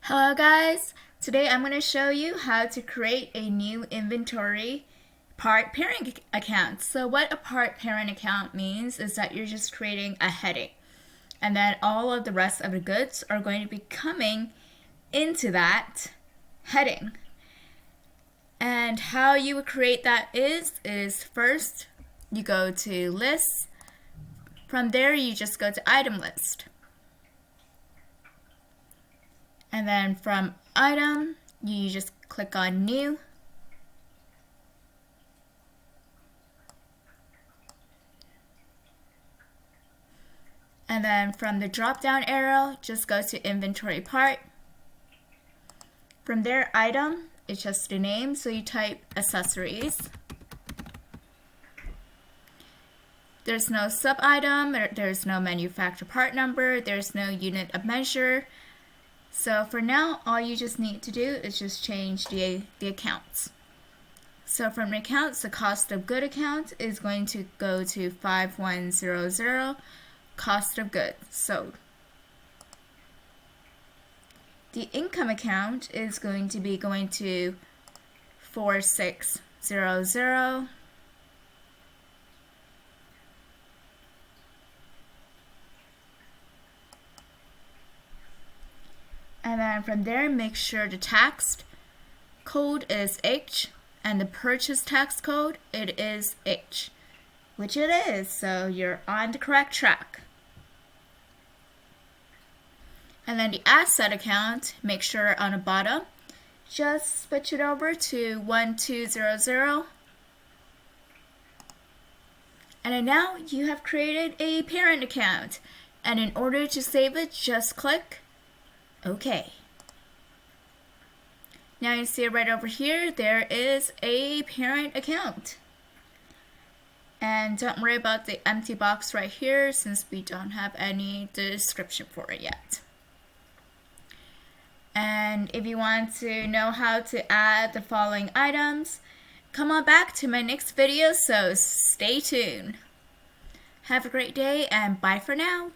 Hello guys! Today I'm going to show you how to create a new inventory part parent account. So what a part parent account means is that you're just creating a heading, and then all of the rest of the goods are going to be coming into that heading. And how you would create that is first you go to lists. From there you just go to item list. And then from item, you just click on new. And then from the drop down arrow, just go to inventory part. From there, item, it's just the name, so you type accessories. There's no sub item, there's no manufacturer part number, there's no unit of measure. So for now, all you just need to do is just change the accounts. So from the accounts, the cost of good account is going to go to 5100, cost of goods sold. The income account is going to be going to 4600. And then from there, make sure the tax code is H and the purchase tax code, it is H, which it is, so you're on the correct track. And then the asset account, make sure on the bottom, just switch it over to 1200. And then now you have created a parent account. And in order to save it, just click OK. Now you see it right over here, there is a parent account. And don't worry about the empty box right here since we don't have any description for it yet. And if you want to know how to add the following items, come on back to my next video, so stay tuned. Have a great day and bye for now.